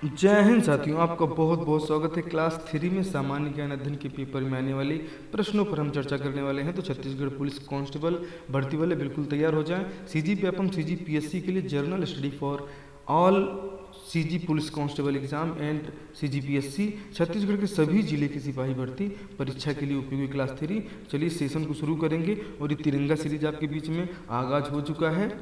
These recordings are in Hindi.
जय हिंद साथियों, आपका बहुत बहुत स्वागत है। क्लास 3 में सामान्य ज्ञान अध्ययन के पेपर में आने वाली प्रश्नों पर हम चर्चा करने वाले हैं। तो छत्तीसगढ़ पुलिस कांस्टेबल भर्ती वाले बिल्कुल तैयार हो जाएं। सीजीपीएफएम सीजीपीएससी के लिए journal study for all CG police constable exam and CGPSC Chhattisgarh के सभी जिले की सिपाही भर्ती परीक्षा के लिए उपयोगी क्लास 3। चलिए इस सेशन को शुरू करेंगे। और ये तिरंगा सीरीज आपके बीच में आगाज हो चुका है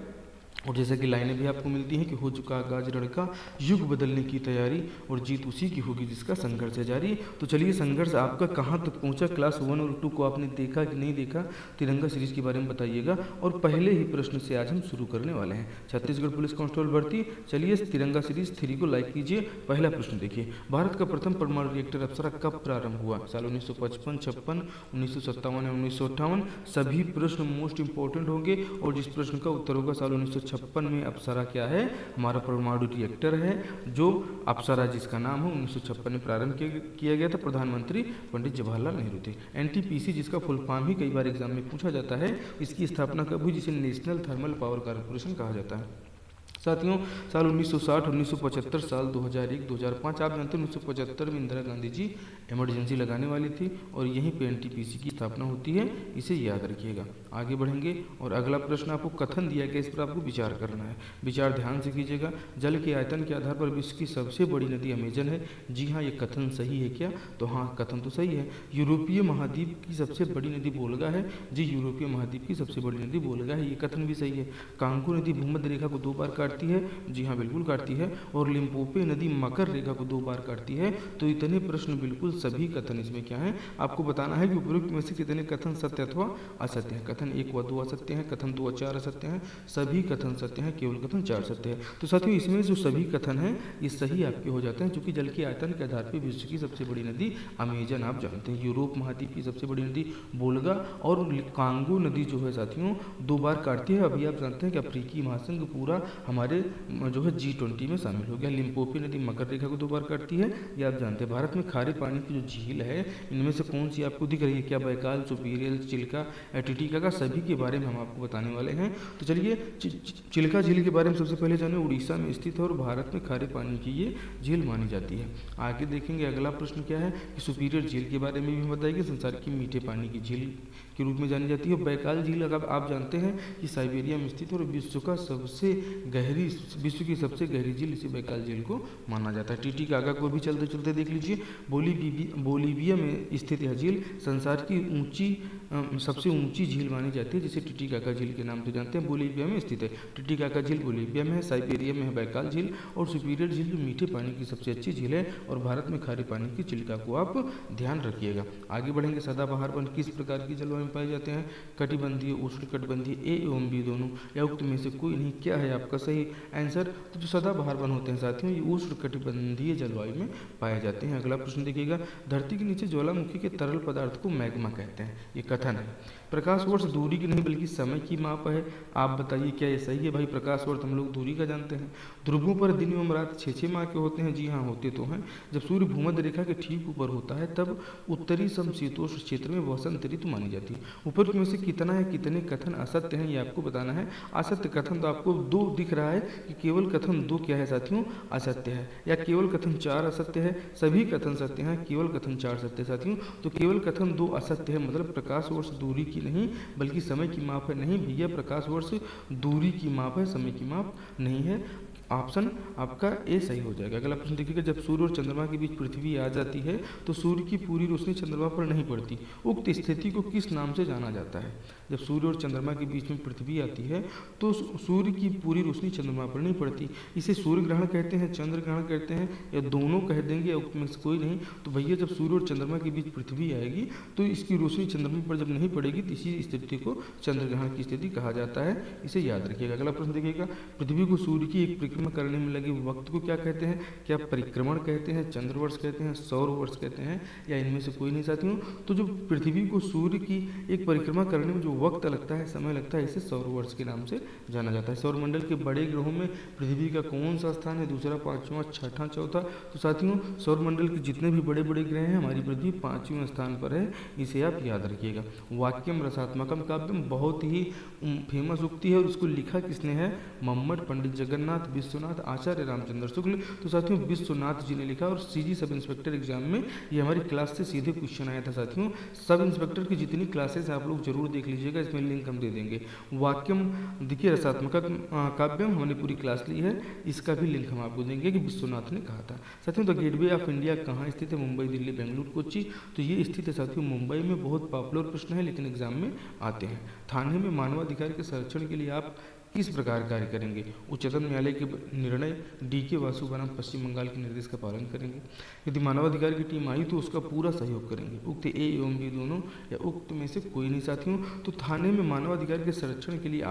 और जैसा कि लाइनें भी आपको मिलती हैं कि हो चुका आगाज रण का युग बदलने की तैयारी और जीत उसी की होगी जिसका संघर्ष है जारी। तो चलिए संघर्ष आपका कहाँ तक पहुँचा, क्लास 1 और 2 को आपने देखा कि नहीं देखा, तिरंगा सीरीज के बारे में बताइएगा। और पहले ही प्रश्न से आज हम शुरू करने वाले हैं। छत्तीसगढ़ पुलिस कांस्टेबल भर्ती, चलिए तिरंगा सीरीज 3 को लाइक कीजिए। पहला प्रश्न देखिए, भारत का प्रथम परमाणु रिएक्टर अप्सरा कब प्रारंभ हुआ? साल 1955, 56, 1957 या 1958। सभी प्रश्न मोस्ट इंपॉर्टेंट होंगे और जिस प्रश्न का उत्तर होगा साल 1956 में अप्सरा क्या है, हमारा परमाणु रिएक्टर है। जो अप्सरा जिसका नाम है 1956 में प्रारंभ किया गया था। प्रधानमंत्री पंडित जवाहरलाल नेहरू थे। एनटीपीसी जिसका फुल फॉर्म ही कई बार एग्जाम में पूछा जाता है, इसकी स्थापना कब हुई, जिसे नेशनल थर्मल पावर कॉर्पोरेशन कहा जाता है। साथियों साल 1960, 1975, साल 2001, 2005। आप जानते हैं 1975 में इंदिरा गांधी जी इमरजेंसी लगाने वाली थी और यहीं पे एनटीपीसी की स्थापना होती है, इसे याद रखिएगा। आगे बढ़ेंगे और अगला प्रश्न आपको कथन दिया गया, इस पर आपको विचार करना है। विचार ध्यान से कीजिएगा। जल के आयतन के आधार पर विश्व की सबसे बड़ी नदी अमेजन है। जी हाँ, ये कथन सही है क्या? तो हाँ, कथन तो सही है। यूरोपीय महाद्वीप की सबसे बड़ी नदी वोल्गा है। जी, यूरोपीय महाद्वीप की सबसे बड़ी नदी वोल्गा है, ये कथन भी सही है। कांगो नदी भूमध्य रेखा को 2 बार काटती है। जी हाँ, बिल्कुल काटती है। और लिम्पोपो नदी मकर रेखा को 2 बार काटती है। तो इतने प्रश्न बिल्कुल सभी कथन इसमें क्या है, आपको बताना है कि उपरोक्त में से कितने कथन सत्य अथवा असत्य है। कथन 1 व 2 असत्य है, कथन 2 व 4 असत्य है, सभी कथन सत्य है, केवल कथन 4 सत्य है। तो साथियों इसमें जो सभी कथन है ये सही आपके हो जाते हैं, क्योंकि जल के आयतन के आधार पर विश्व की सबसे बड़ी नदी अमेजन आप जानते हैं। यूरोप महाद्वीप की सबसे बड़ी नदी वोल्गा और कांगो नदी जो है साथियों 2 बार काटती है। अभी आप जानते हैं कि अफ्रीकी महासंघ पूरा हमारे जो है G20 में शामिल हो गया। लिम्पोपो नदी मकर रेखा को 2 बार काटती है, ये आप जानते हैं। भारत में खारे पानी की जो झील है, इनमें से कौन सी आपको दिख रही है? क्या बैकाल, सुपीरियल, चिल्का, टिटिका का? सभी के बारे में हम आपको बताने वाले हैं। तो चलिए चिल्का झील के बारे में सबसे पहले जाने। उड़ीसा में स्थित है और भारत में खारे पानी की ये झील मानी जाती है। आगे देखेंगे अगला प्रश्न क्या है कि सुपीरियर झील के बारे में भी बताएगी। संसार की मीठे पानी की झील के रूप में जानी जाती है। बैकाल झील अगर आप जानते हैं कि साइबेरिया में स्थित है और विश्व की सबसे गहरी झील इसी बैकाल झील को माना जाता है। टिटिकाका को भी चलते चलते देख लीजिए। बोलीविया में स्थित यह झील संसार की सबसे ऊंची झील मानी जाती है, जिसे टिटिकाका झील के नाम से जानते हैं। बोलीविया में स्थित है। टिटिकाका झील बोलीविया में है, साइबेरिया में है बैकाल झील और सुपीरियर झील जो मीठे पानी की सबसे अच्छी झील है। और भारत में खारे पानी की चिल्का को आप ध्यान रखिएगा। आगे बढ़ेंगे। सदाबहार वन किस प्रकार की जलवायु में पाए जाते हैं? कटिबंधीय, उष्णकटिबंधीय, ए एवं बी दोनों, या उक्त में से कोई नहीं। क्या है आपका सही आंसर? तो जो सदाबहार वन होते हैं साथियों, ये उष्णकटिबंधीय जलवायु में पाए जाते हैं। अगला प्रश्न देखिएगा, धरती के नीचे ज्वालामुखी के तरल पदार्थ को मैग्मा कहते हैं, ये कथन है। प्रकाश वर्ष दूरी की नहीं बल्कि समय की माप है। आप बताइए क्या ये सही है? भाई प्रकाश वर्ष हम लोग दूरी का जानते हैं। ध्रुवों पर दिन एवं रात 6-6 माह के होते हैं। जी हाँ, होते तो हैं। जब सूर्य भूमध्य रेखा के ठीक ऊपर होता है तब उत्तरी समशीतोष्ण क्षेत्र में वसंत ऋतु मानी जाती है। ऊपर में से कितना है, कितने कथन असत्य हैं, ये आपको बताना है। असत्य कथन तो आपको 2 दिख रहा है कि केवल कथन 2 क्या है साथियों, असत्य है, या केवल कथन 4 असत्य है। सभी कथन सत्य हैं, केवल कथन 4 सत्य है साथियों। तो केवल कथन 2 असत्य है, मतलब प्रकाश वर्ष दूरी की नहीं बल्कि समय की माप है। नहीं भैया, प्रकाश वर्ष दूरी की माप है, समय की माप नहीं है। ऑप्शन आपका ए सही हो जाएगा। अगला प्रश्न देखिएगा, जब सूर्य और चंद्रमा के बीच पृथ्वी आ जाती है तो सूर्य की पूरी रोशनी चंद्रमा पर नहीं पड़ती। उक्त स्थिति को किस नाम से जाना जाता है? जब सूर्य और चंद्रमा के बीच में पृथ्वी आती है तो सूर्य की पूरी रोशनी चंद्रमा पर नहीं पड़ती। इसे सूर्य ग्रहण कहते हैं, चंद्र ग्रहण कहते हैं, या दोनों कह देंगे, या उक्त में से कोई नहीं। तो भैया जब सूर्य और चंद्रमा के बीच पृथ्वी आएगी तो इसकी रोशनी चंद्रमा पर जब नहीं पड़ेगी तो इसी स्थिति को चंद्र ग्रहण की स्थिति कहा जाता है, इसे याद रखिएगा। अगला प्रश्न देखिएगा, पृथ्वी को सूर्य की एक परिक्रमा करने में लगे वक्त को क्या कहते हैं? क्या परिक्रमण कहते हैं, चंद्र वर्ष कहते हैं, सौर वर्ष कहते हैं, या इनमें से कोई नहीं साथियों? तो जो पृथ्वी को सूर्य की एक परिक्रमा करने में जो वक्त लगता है, समय लगता है, इसे सौर वर्ष के नाम से जाना जाता है। सौरमंडल के बड़े ग्रहों में पृथ्वी का कौन सा स्थान है? दूसरा, पांचवा, छठा, चौथा? तो साथियों सौरमंडल के जितने भी बड़े बड़े ग्रह हैं, हमारी पृथ्वी 5वें स्थान पर है, इसे आप याद रखिएगा। वाक्यम रसात्मकम काव्यम बहुत ही फेमस उक्ति है और उसको लिखा किसने है? मम्मट पंडित जगन्नाथ विश्वनाथ, आचार्य रामचंद्र शुक्ल। तो साथियों विश्वनाथ जी ने लिखा। और सीजी सब इंस्पेक्टर एग्जाम में ये हमारी क्लास से सीधे क्वेश्चन आया था साथियों। सब इंस्पेक्टर की जितनी क्लासेस आप लोग जरूर देख लीजिएगा, इसमें लिंक हम दे देंगे। वाक्यम देखिए रसात्मक काव्यम हमने पूरी क्लास ली है, इसका भी लिंक हम आपको देंगे कि विश्वनाथ ने कहा था। साथियों द गेटवे ऑफ इंडिया कहाँ स्थित है? मुंबई, दिल्ली, बेंगलुरु, कोच्चि। तो ये स्थित है साथियों मुंबई में। बहुत पॉपुलर प्रश्न है लेकिन एग्जाम में आते हैं। थाने में मानवाधिकार के संरक्षण के लिए आप किस प्रकार कार्य करेंगे? उच्चतम न्यायालय के निर्णय DK वासु बनाम पश्चिम बंगाल के निर्देश का पालन करेंगे। यदि मानवाधिकार की टीम आई तो उसका पूरा सहयोग करेंगे। उक्त A एवं B दोनों या उक्त में से कोई नहीं साथियों। तो थाने में मानवाधिकार के संरक्षण के लिए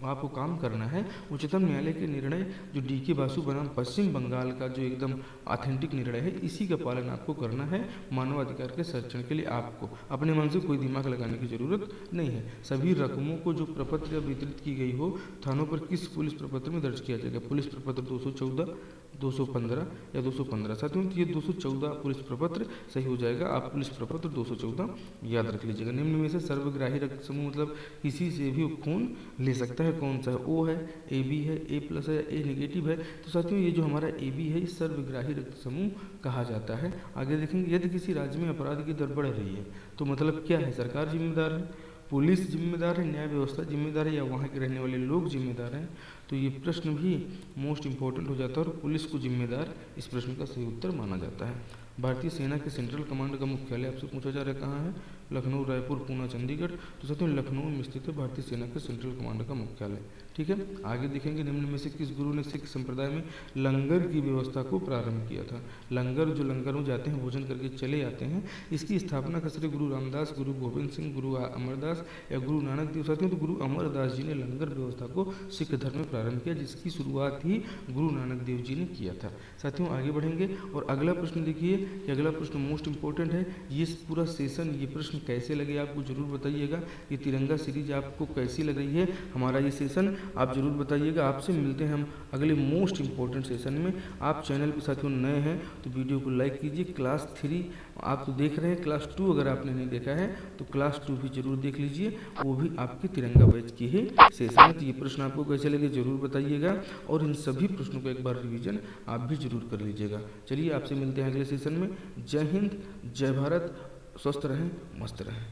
आपको काम करना है। उच्चतम न्यायालय के निर्णय जो DK वासु बनाम पश्चिम बंगाल का जो एकदम ऑथेंटिक निर्णय है, इसी का पालन आपको करना है। मानवाधिकार के संरक्षण के लिए आपको अपने मन से कोई दिमाग लगाने की जरूरत नहीं है। सभी रकमों को जो प्रपत्र या वितरित की गई हो थानों पर किस पुलिस प्रपत्र में दर्ज किया जाएगा? पुलिस प्रपत्र 214, 215 या 215। साथियों ये 214 पुलिस प्रपत्र सही हो जाएगा। आप पुलिस प्रपत्र 214 याद रख लीजिएगा। निम्न में से सर्वग्राही रक्त समूह मतलब किसी से भी खून ले सकता है, कौन सा है? O है, AB है, A+ है, A नेगेटिव है। तो साथियों ये जो हमारा AB है, इस सर्वग्राही रक्त समूह कहा जाता है। आगे देखेंगे, यदि किसी राज्य में अपराध की दर बढ़ रही है तो मतलब क्या है? सरकार जिम्मेदार है, पुलिस जिम्मेदार है, न्याय व्यवस्था जिम्मेदार है, या वहाँ के रहने वाले लोग जिम्मेदार हैं? तो ये प्रश्न भी मोस्ट इंपॉर्टेंट हो जाता है और पुलिस को जिम्मेदार इस प्रश्न का सही उत्तर माना जाता है। भारतीय सेना के सेंट्रल कमांड का मुख्यालय आपसे पूछा जा रहा है कहाँ है? लखनऊ, रायपुर, पूना, चंडीगढ़। तो साथियों लखनऊ में स्थित है भारतीय सेना के सेंट्रल कमांड का मुख्यालय। ठीक है, आगे देखेंगे निम्न में से किस गुरु ने सिख संप्रदाय में लंगर की व्यवस्था को प्रारंभ किया था? लंगर जो लंगर में जाते हैं भोजन करके चले जाते हैं, इसकी स्थापना कसरे गुरु रामदास, गुरु गोविंद सिंह, गुरु अमरदास या गुरु नानक देव। साथियों तो गुरु अमरदास जी ने लंगर व्यवस्था को सिख धर्म में प्रारंभ किया, जिसकी शुरुआत ही गुरु नानक देव जी ने किया था। साथियों आगे बढ़ेंगे और अगला प्रश्न देखिए कि अगला प्रश्न मोस्ट इंपॉर्टेंट है। ये पूरा सेशन, ये प्रश्न कैसे लगे आपको जरूर बताइएगा। ये तिरंगा सीरीज आपको कैसी लग रही है? हमारा ये सेशन आप जरूर बताइएगा। आपसे मिलते हैं हम अगले मोस्ट इंपॉर्टेंट सेशन में। आप चैनल पर साथियों नए हैं तो वीडियो को लाइक कीजिए। क्लास 3 आप तो देख रहे हैं, क्लास 2 अगर आपने नहीं देखा है तो क्लास 2 भी जरूर देख लीजिए, वो भी आपके तिरंगा बैच की ही सेशन है। तो ये प्रश्न आपको कैसे लगे जरूर बताइएगा और इन सभी प्रश्नों को एक बार रिवीजन आप भी जरूर कर लीजिएगा। चलिए आपसे मिलते हैं अगले सेशन में। जय हिंद, जय भारत, स्वस्थ रहें, मस्त रहें।